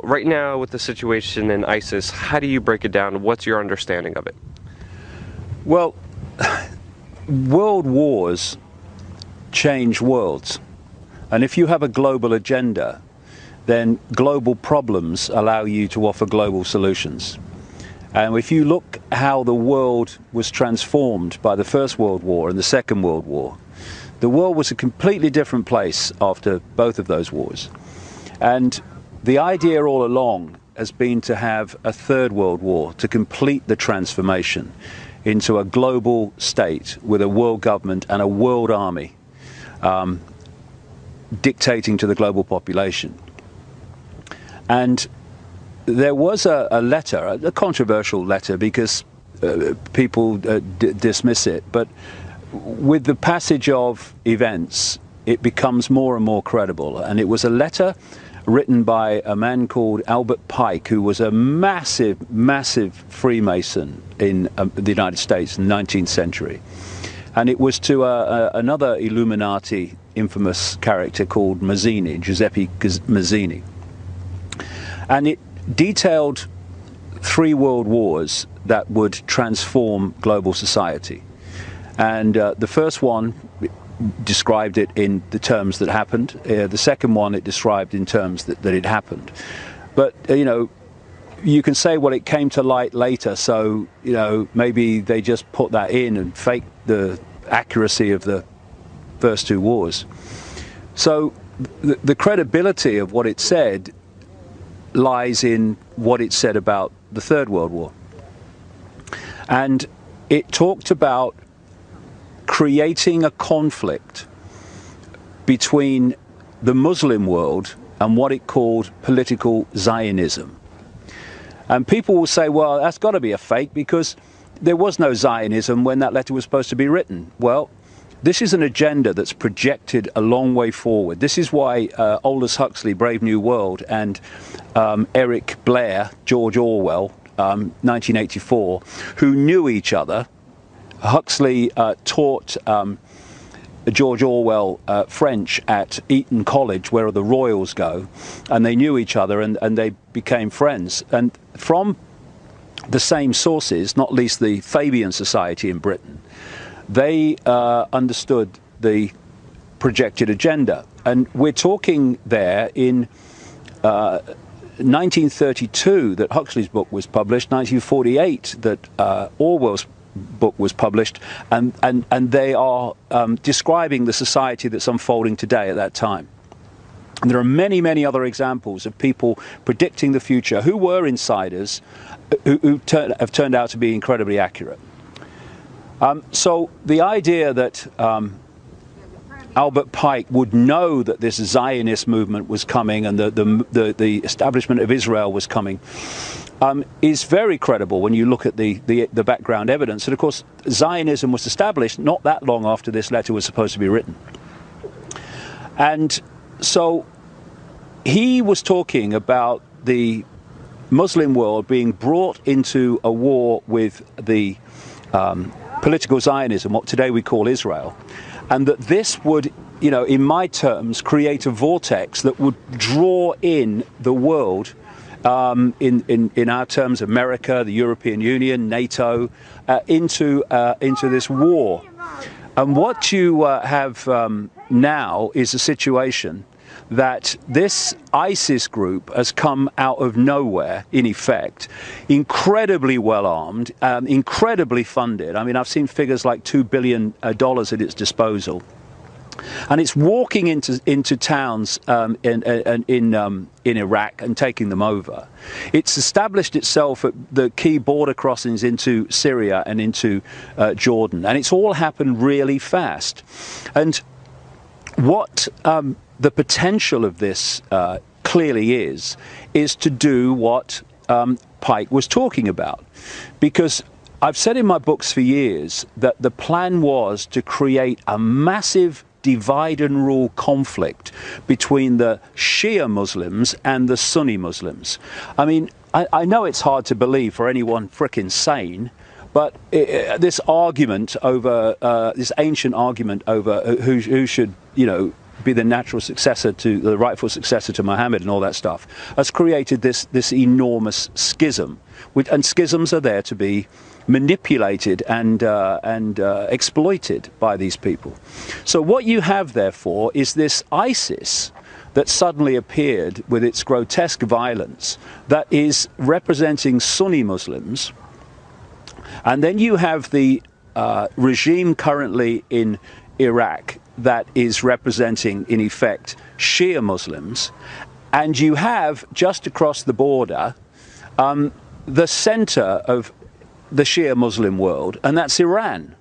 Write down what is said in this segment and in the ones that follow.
Right now, with the situation in ISIS, how do you break it down? What's your understanding of it? Well, world wars change worlds. And if you have a global agenda, then global problems allow you to offer global solutions. And if you look how the world was transformed by the First World War and the Second World War, the world was a completely different place after both of those wars. And the idea all along has been to have a third world war to complete the transformation into a global state with a world government and a world army dictating to the global population. And there was a letter, a controversial letter, because people dismiss it, but with the passage of events, it becomes more and more credible. And it was a letter written by a man called Albert Pike, who was a massive, massive Freemason in the United States in the 19th century. And it was to another Illuminati infamous character called Mazzini, Giuseppe Mazzini. And it detailed 3 world wars that would transform global society. And the first one described it in the terms that happened. The second one it described in terms that it happened. But, you know, you can say, well, it came to light later, so, you know, maybe they just put that in and faked the accuracy of the first 2 wars. So the credibility of what it said lies in what it said about the Third World War. And it talked about creating a conflict between the Muslim world and what it called political Zionism. And people will say, well, that's got to be a fake because there was no Zionism when that letter was supposed to be written. Well, this is an agenda that's projected a long way forward. This is why Aldous Huxley, Brave New World, and Eric Blair, George Orwell, 1984, who knew each other. Huxley taught George Orwell French at Eton College, where the royals go, and they knew each other and they became friends. And from the same sources, not least the Fabian Society in Britain, they understood the projected agenda. And we're talking there in 1932 that Huxley's book was published, 1948 that Orwell's book was published, and they are describing the society that's unfolding today at that time. And there are many, many other examples of people predicting the future who were insiders who have turned out to be incredibly accurate. So the idea that Albert Pike would know that this Zionist movement was coming and the establishment of Israel was coming is very credible when you look at the background evidence. And of course, Zionism was established not that long after this letter was supposed to be written. And so he was talking about the Muslim world being brought into a war with the political Zionism, what today we call Israel, and that this would, you know, in my terms, create a vortex that would draw in the world, in our terms, America, the European Union, NATO, into this war. And what you have now is a situation that this ISIS group has come out of nowhere, in effect, incredibly well armed, incredibly funded. I mean, I've seen figures like $2 billion at its disposal. And it's walking into towns in Iraq and taking them over. It's established itself at the key border crossings into Syria and into Jordan. And it's all happened really fast. And what the potential of this clearly is to do what Pike was talking about. Because I've said in my books for years that the plan was to create a massive divide and rule conflict between the Shia Muslims and the Sunni Muslims. I mean, I know it's hard to believe for anyone frickin' sane, but this argument over, this ancient argument over who should, you know, be the natural successor to the rightful successor to Muhammad and all that stuff, has created this enormous schism. And schisms are there to be manipulated and exploited by these people. So what you have, therefore, is this ISIS that suddenly appeared with its grotesque violence that is representing Sunni Muslims. And then you have the regime currently in Iraq that is representing, in effect, Shia Muslims. And you have, just across the border, the center of the Shia Muslim world, and that's Iran.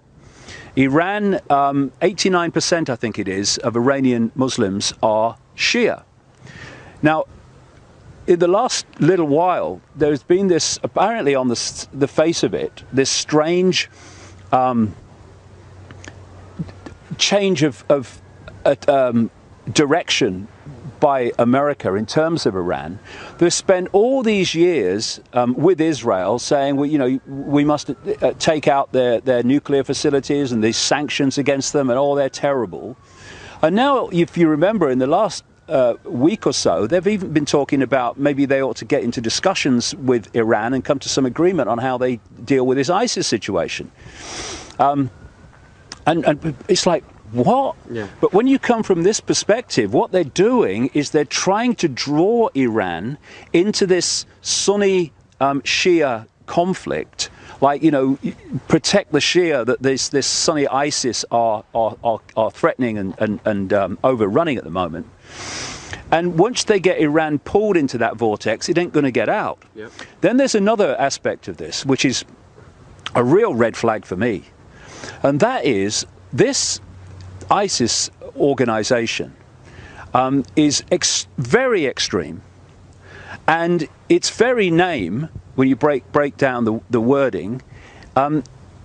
Iran, 89%, I think it is, of Iranian Muslims are Shia. Now, in the last little while, there's been this, apparently on the face of it, this strange change of direction by America in terms of Iran. They've spent all these years with Israel saying, well, you know, we must take out their nuclear facilities and these sanctions against them and all, they're terrible. And now, if you remember, in the last week or so, they've even been talking about maybe they ought to get into discussions with Iran and come to some agreement on how they deal with this ISIS situation. And it's like, what? Yeah. But when you come from this perspective, what they're doing is they're trying to draw Iran into this Sunni Shia conflict, like, you know, protect the Shia that this Sunni ISIS are threatening and overrunning at the moment. And once they get Iran pulled into that vortex, it ain't going to get out. Yep. Then there's another aspect of this, which is a real red flag for me. And that is this ISIS organization is very extreme. And its very name, when you break down the wording,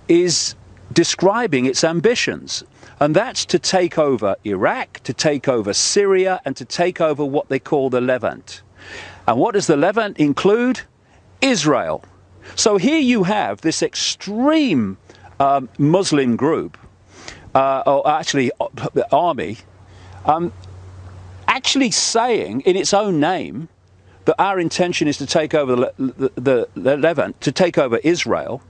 is describing its ambitions. And that's to take over Iraq, to take over Syria, and to take over what they call the Levant. And what does the Levant include? Israel. So here you have this extreme Muslim group, or actually army, actually saying in its own name that our intention is to take over the Levant, to take over Israel.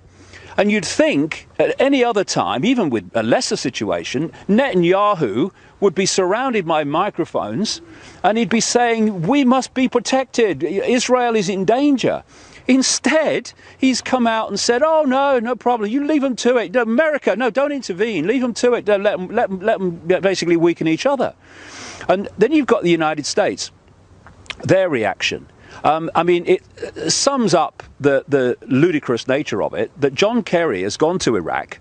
And you'd think at any other time, even with a lesser situation, Netanyahu would be surrounded by microphones and he'd be saying, we must be protected, Israel is in danger. Instead, he's come out and said, oh, no problem, you leave them to it. America, no, don't intervene, leave them to it, don't let them basically weaken each other. And then you've got the United States, their reaction. I mean, it sums up the ludicrous nature of it, that John Kerry has gone to Iraq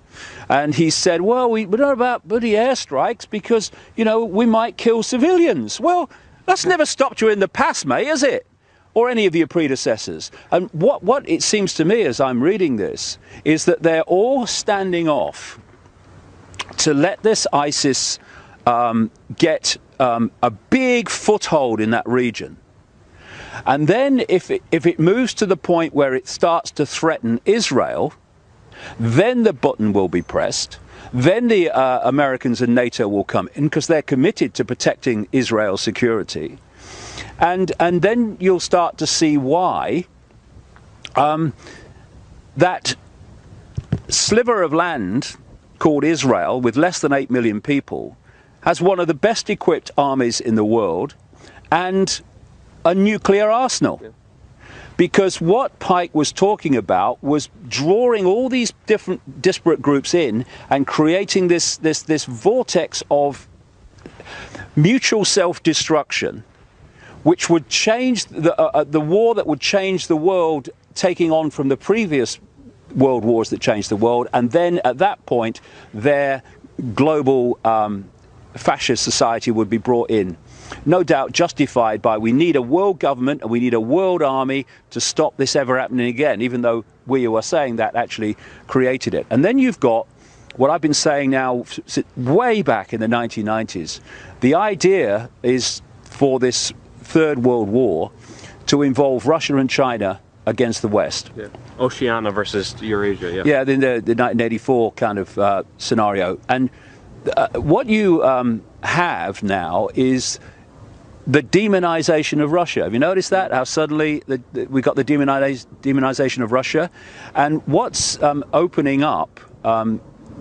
and he said, well, we're not about bloody airstrikes because, you know, we might kill civilians. Well, that's never stopped you in the past, mate, has it? Or any of your predecessors. And what it seems to me as I'm reading this is that they're all standing off to let this ISIS get a big foothold in that region. And then if it moves to the point where it starts to threaten Israel, then the button will be pressed. Then the Americans and NATO will come in because they're committed to protecting Israel's security. And then you'll start to see why that sliver of land called Israel, with less than 8 million people, has one of the best equipped armies in the world and a nuclear arsenal. Yeah. Because what Pike was talking about was drawing all these different disparate groups in and creating this vortex of mutual self-destruction, which would change the war that would change the world, taking on from the previous world wars that changed the world, and then at that point their global fascist society would be brought in. No doubt justified by, we need a world government and we need a world army to stop this ever happening again, even though we who are saying that actually created it. And then you've got what I've been saying now way back in the 1990s. The idea is for this Third World War to involve Russia and China against the West. Yeah. Oceania versus Eurasia, yeah. Yeah, the 1984 kind of scenario. And what you have now is the demonization of Russia. Have you noticed that? How suddenly we got the demonization of Russia? And what's opening up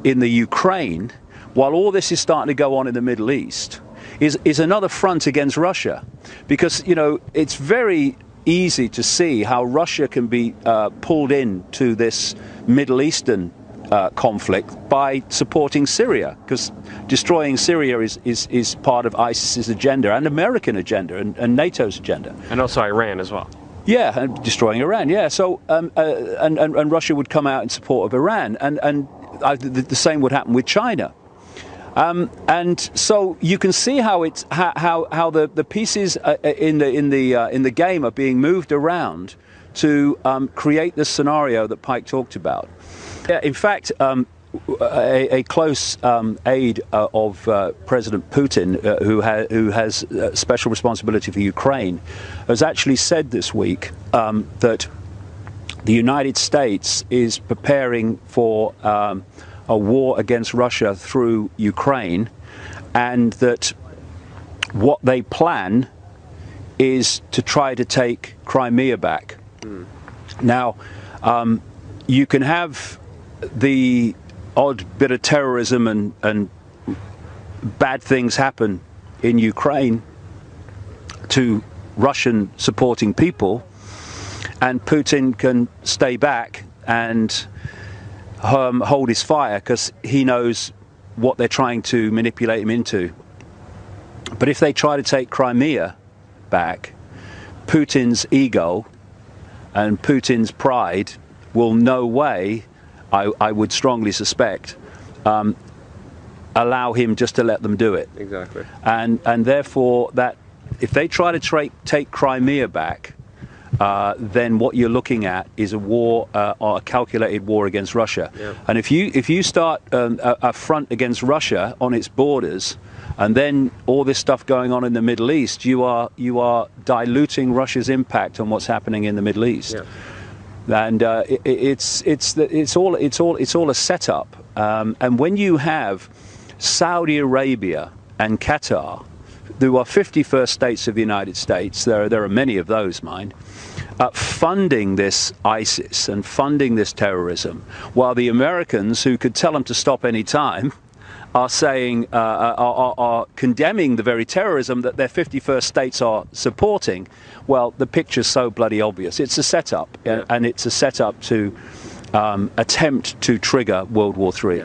in the Ukraine, while all this is starting to go on in the Middle East, is another front against Russia. Because, you know, it's very easy to see how Russia can be pulled into this Middle Eastern conflict by supporting Syria, because destroying Syria is part of ISIS's agenda and American agenda and NATO's agenda. And also Iran as well. Yeah, and destroying Iran, yeah. So, and Russia would come out in support of Iran, and the same would happen with China. And so you can see how it's how the pieces in the game are being moved around to create the scenario that Pike talked about. Yeah, in fact, a close aide of President Putin, who has special responsibility for Ukraine, has actually said this week that the United States is preparing for a war against Russia through Ukraine, and that what they plan is to try to take Crimea back. Now, you can have the odd bit of terrorism and bad things happen in Ukraine to Russian supporting people, and Putin can stay back and hold his fire because he knows what they're trying to manipulate him into. But if they try to take Crimea back, Putin's ego and Putin's pride will no way, I would strongly suspect, allow him just to let them do it. Exactly. And therefore, that if they try to take Crimea back, then what you're looking at is a war, or a calculated war against Russia. Yeah. And if you start a front against Russia on its borders, and then all this stuff going on in the Middle East, you are diluting Russia's impact on what's happening in the Middle East. Yeah. And it's all a setup. And when you have Saudi Arabia and Qatar, who are 51st states of the United States, there are many of those, mind, funding this ISIS and funding this terrorism, while the Americans, who could tell them to stop any time, are saying, are condemning the very terrorism that their 51st states are supporting. Well, the picture's so bloody obvious. It's a setup, and it's a setup to attempt to trigger World War III.